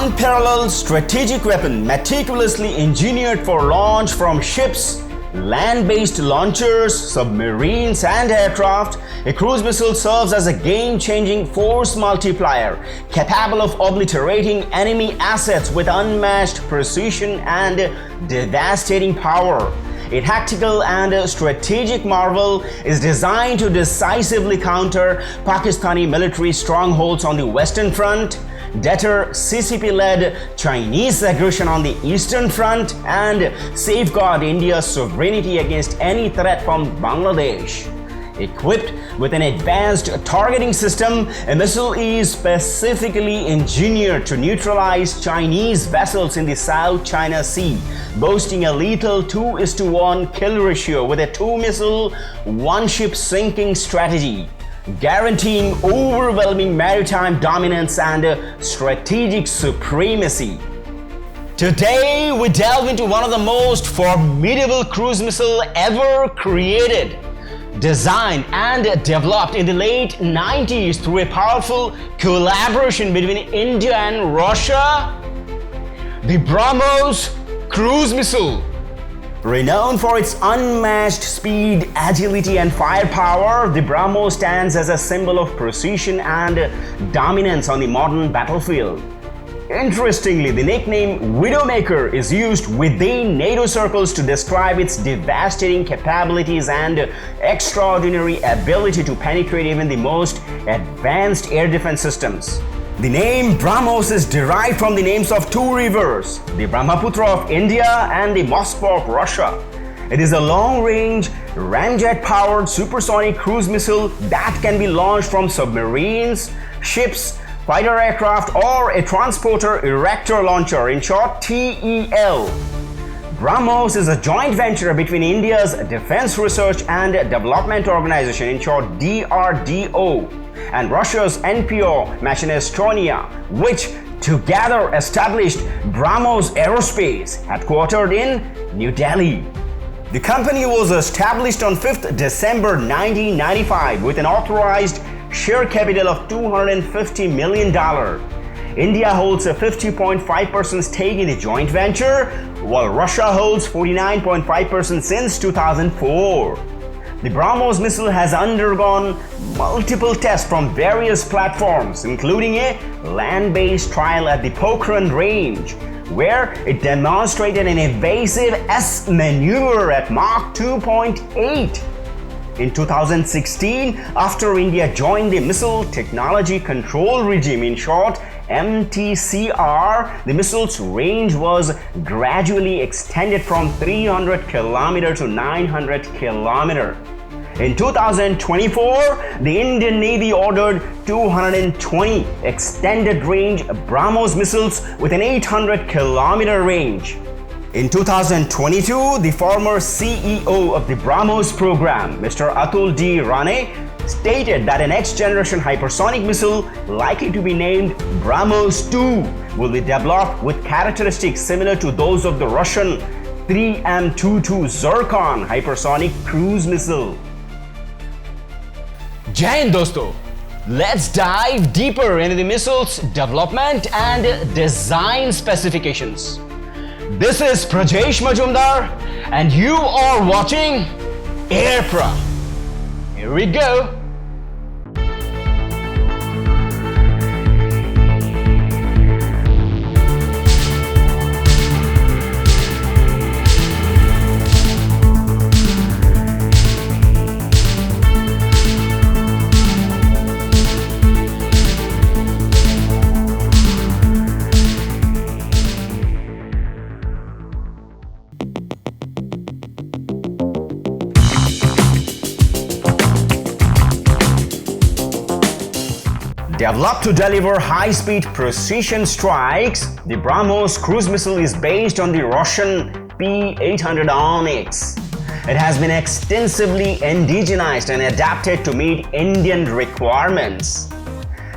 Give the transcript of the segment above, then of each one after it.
unparalleled strategic weapon meticulously engineered for launch from ships, land-based launchers, submarines and aircraft, a cruise missile serves as a game-changing force multiplier capable of obliterating enemy assets with unmatched precision and devastating power. A tactical and strategic marvel is designed to decisively counter Pakistani military strongholds on the Western Front, deter CCP-led Chinese aggression on the Eastern Front, and safeguard India's sovereignty against any threat from Bangladesh. Equipped with an advanced targeting system, a missile is specifically engineered to neutralize Chinese vessels in the South China Sea, boasting a lethal 2:1 kill ratio with a 2-missile, 1-ship sinking strategy, guaranteeing overwhelming maritime dominance and strategic supremacy. Today, we delve into one of the most formidable cruise missiles ever created. Designed and developed in the late 90s through a powerful collaboration between India and Russia, the BrahMos cruise missile. Renowned for its unmatched speed, agility and firepower, the BrahMos stands as a symbol of precision and dominance on the modern battlefield. Interestingly, the nickname Widowmaker is used within NATO circles to describe its devastating capabilities and extraordinary ability to penetrate even the most advanced air defense systems. The name BrahMos is derived from the names of two rivers, the Brahmaputra of India and the Moskva of Russia. It is a long-range, ramjet-powered supersonic cruise missile that can be launched from submarines, ships, fighter aircraft, or a transporter erector launcher, in short TEL. BrahMos is a joint venture between India's Defense Research and Development Organization, in short DRDO, and Russia's NPO Machine Estonia, which together established BrahMos Aerospace, headquartered in New Delhi. The company was established on 5th December 1995 with an authorized share capital of $250 million. India holds a 50.5% stake in the joint venture, while Russia holds 49.5% since 2004. The BrahMos missile has undergone multiple tests from various platforms, including a land-based trial at the Pokhran range, where it demonstrated an evasive S maneuver at Mach 2.8. In 2016, after India joined the Missile Technology Control Regime, in short MTCR, the missile's range was gradually extended from 300 km to 900 km. In 2024, the Indian Navy ordered 220 extended range BrahMos missiles with an 800 km range. In 2022, the former CEO of the BrahMos program, Mr. Atul D. Rane, stated that a next-generation hypersonic missile, likely to be named BrahMos-2, will be developed with characteristics similar to those of the Russian 3M22 Zircon hypersonic cruise missile. Jai Hind dosto! Let's dive deeper into the missile's development and design specifications. This is Prajesh Majumdar, and you are watching AirPra. Here we go. Developed to deliver high-speed precision strikes, the BrahMos cruise missile is based on the Russian P-800 Onyx. It has been extensively indigenized and adapted to meet Indian requirements.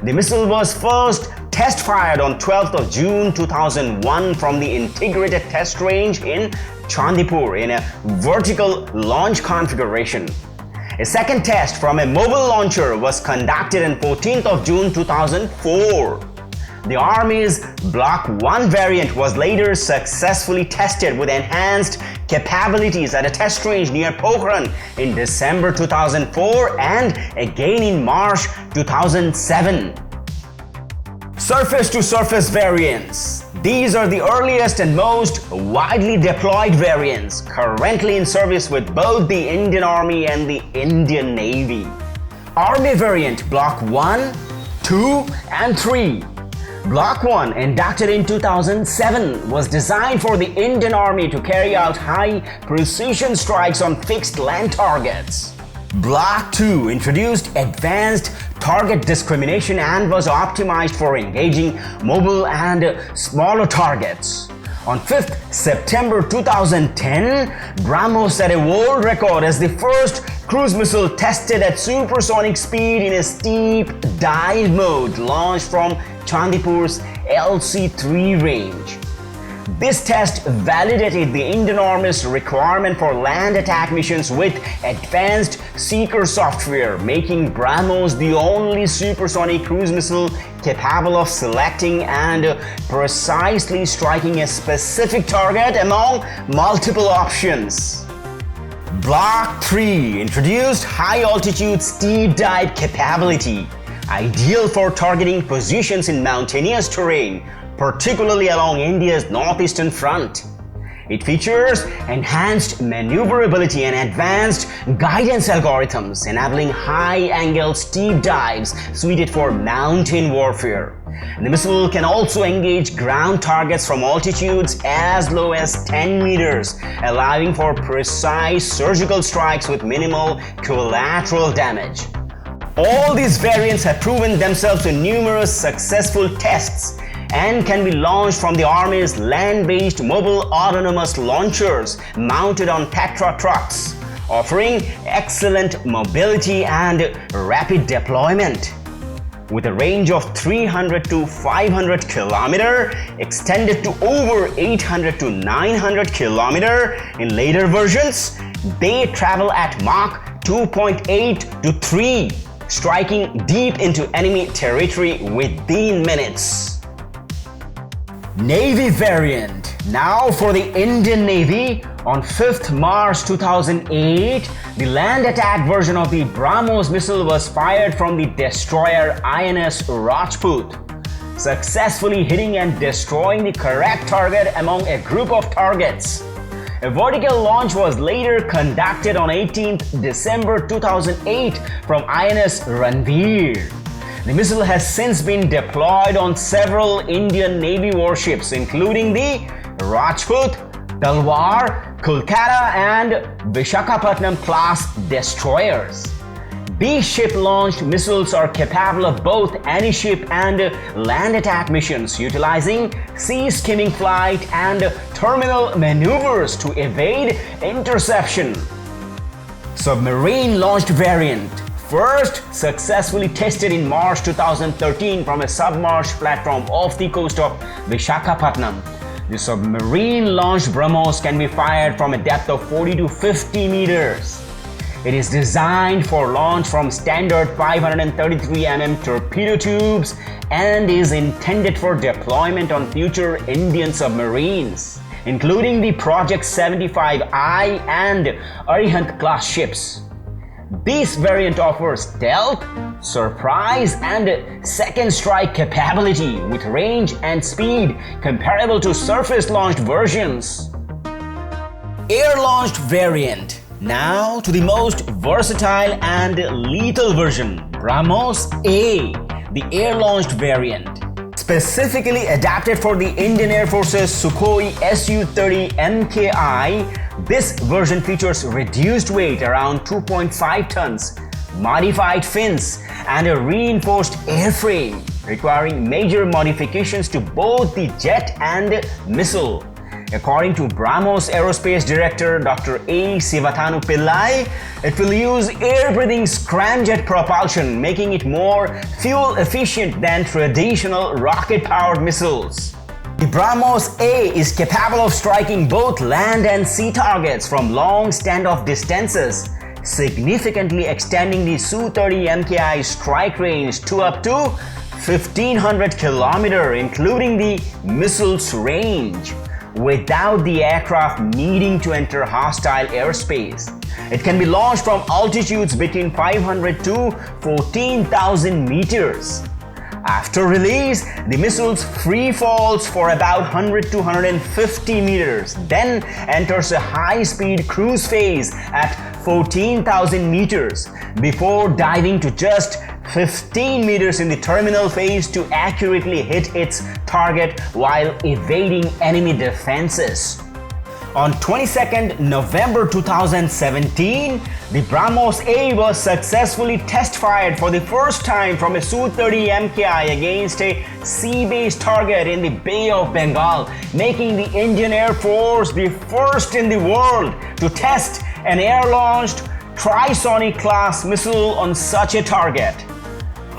The missile was first test-fired on 12th of June 2001 from the Integrated Test Range in Chandipur in a vertical launch configuration. A second test from a mobile launcher was conducted on 14th of June 2004. the Army's Block 1 variant was later successfully tested with enhanced capabilities at a test range near Pokhran in December 2004 and again in March 2007. Surface-to-surface variants. These are the earliest and most widely deployed variants currently in service with both the Indian Army and the Indian Navy. Army variant Block 1, 2 and 3. Block 1, inducted in 2007, was designed for the Indian Army to carry out high-precision strikes on fixed land targets. Block 2 introduced advanced target discrimination and was optimized for engaging mobile and smaller targets. On 5th September 2010, BrahMos set a world record as the first cruise missile tested at supersonic speed in a steep dive mode launched from Chandipur's LC-3 range. This test validated the Indian Army's requirement for land attack missions with advanced seeker software, making BrahMos the only supersonic cruise missile capable of selecting and precisely striking a specific target among multiple options. Block 3 introduced high-altitude steep dive capability, ideal for targeting positions in mountainous terrain, particularly along India's northeastern front. It features enhanced maneuverability and advanced guidance algorithms, enabling high-angle steep dives suited for mountain warfare. The missile can also engage ground targets from altitudes as low as 10 meters, allowing for precise surgical strikes with minimal collateral damage. All these variants have proven themselves in numerous successful tests and can be launched from the Army's land-based mobile autonomous launchers mounted on Petra trucks, offering excellent mobility and rapid deployment. With a range of 300 to 500 km, extended to over 800 to 900 km in later versions, they travel at Mach 2.8 to 3, striking deep into enemy territory within minutes. Navy variant. Now for the Indian Navy, on 5th March 2008, the land attack version of the BrahMos missile was fired from the destroyer INS Rajput, successfully hitting and destroying the correct target among a group of targets. A vertical launch was later conducted on 18th December 2008 from INS Ranveer. The missile has since been deployed on several Indian Navy warships, including the Rajput, Talwar, Kolkata and Vishakhapatnam class destroyers. These ship-launched missiles are capable of both anti-ship and land attack missions, utilizing sea skimming flight and terminal maneuvers to evade interception. Submarine-launched variant. First successfully tested in March 2013 from a submerged platform off the coast of Vishakhapatnam. The submarine-launched BrahMos can be fired from a depth of 40 to 50 meters. It is designed for launch from standard 533 mm torpedo tubes and is intended for deployment on future Indian submarines, including the Project 75I and Arihant class ships. This variant offers stealth, surprise and second strike capability with range and speed comparable to surface-launched versions. Air-launched variant. Now to the most versatile and lethal version, BrahMos-A, the air-launched variant. Specifically adapted for the Indian Air Force's Sukhoi Su-30 MKI, this version features reduced weight around 2.5 tons, modified fins, and a reinforced airframe, requiring major modifications to both the jet and missile. According to BrahMos Aerospace Director Dr. A. Sivathanu Pillai, it will use air-breathing scramjet propulsion, making it more fuel-efficient than traditional rocket-powered missiles. The BrahMos-A is capable of striking both land and sea targets from long standoff distances, significantly extending the Su-30 MKI strike range to up to 1,500 kilometers, including the missile's range, without the aircraft needing to enter hostile airspace. It can be launched from altitudes between 500 to 14,000 meters. After release, the missile free falls for about 100 to 150 meters, then enters a high-speed cruise phase at 14,000 meters before diving to just 15 meters in the terminal phase to accurately hit its target while evading enemy defenses. On 22nd November 2017, the BrahMos-A was successfully test-fired for the first time from a Su-30 MKI against a sea-based target in the Bay of Bengal, making the Indian Air Force the first in the world to test an air-launched Supersonic class missile on such a target.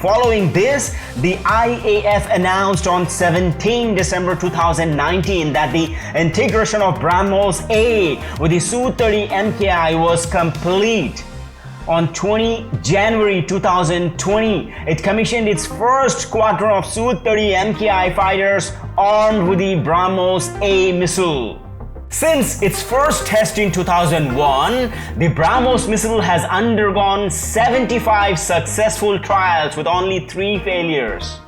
Following this, the IAF announced on 17 December 2019 that the integration of BrahMos-A with the Su-30 MKI was complete. On 20 January 2020, it commissioned its first squadron of Su-30 MKI fighters armed with the BrahMos-A missile. Since its first test in 2001, the BrahMos missile has undergone 75 successful trials with only 3 failures.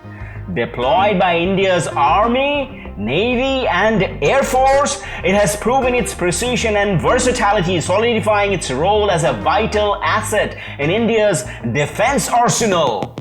Deployed by India's Army, Navy, and Air Force, it has proven its precision and versatility, solidifying its role as a vital asset in India's defense arsenal.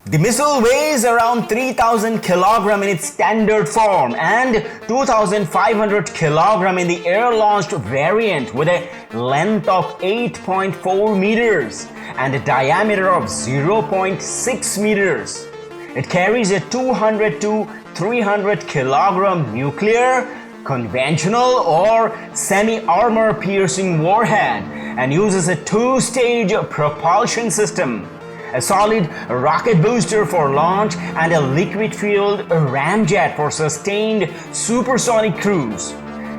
The missile weighs around 3,000 kg in its standard form and 2,500 kg in the air-launched variant, with a length of 8.4 meters and a diameter of 0.6 meters. It carries a 200 to 300 kg nuclear, conventional, or semi-armor piercing warhead and uses a 2-stage propulsion system, a solid rocket booster for launch, and a liquid-fueled ramjet for sustained supersonic cruise.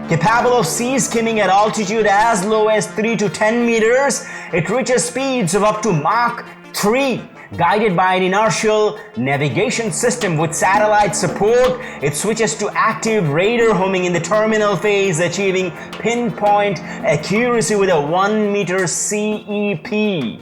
Capable of sea skimming at altitude as low as 3 to 10 meters, it reaches speeds of up to Mach 3. Guided by an inertial navigation system with satellite support, it switches to active radar homing in the terminal phase, achieving pinpoint accuracy with a 1-meter CEP.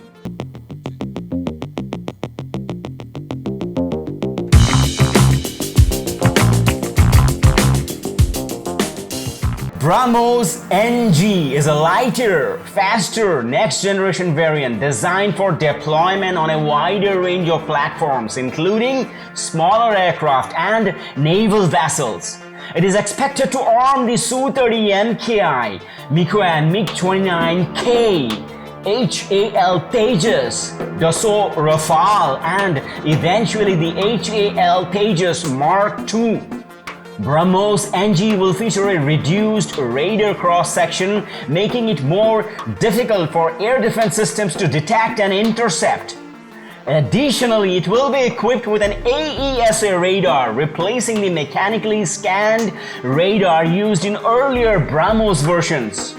BrahMos-NG is a lighter, faster, next-generation variant designed for deployment on a wider range of platforms, including smaller aircraft and naval vessels. It is expected to arm the Su-30 MKI, MiG and MiG-29K, HAL Tejas, Dassault Rafale, and eventually the HAL Tejas Mark II. BrahMos-NG will feature a reduced radar cross-section, making it more difficult for air defense systems to detect and intercept. Additionally, it will be equipped with an AESA radar, replacing the mechanically scanned radar used in earlier BrahMos versions.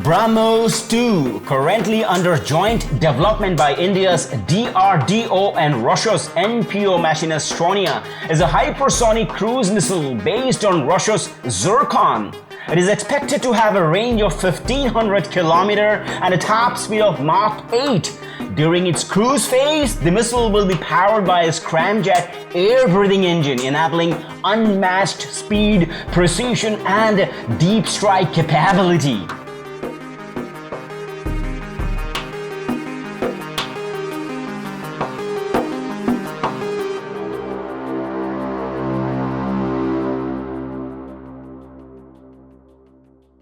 BrahMos-2, currently under joint development by India's DRDO and Russia's NPO Machinastronia, is a hypersonic cruise missile based on Russia's Zircon. It is expected to have a range of 1,500 km and a top speed of Mach 8. During its cruise phase, the missile will be powered by a scramjet air-breathing engine, enabling unmatched speed, precision, and deep strike capability.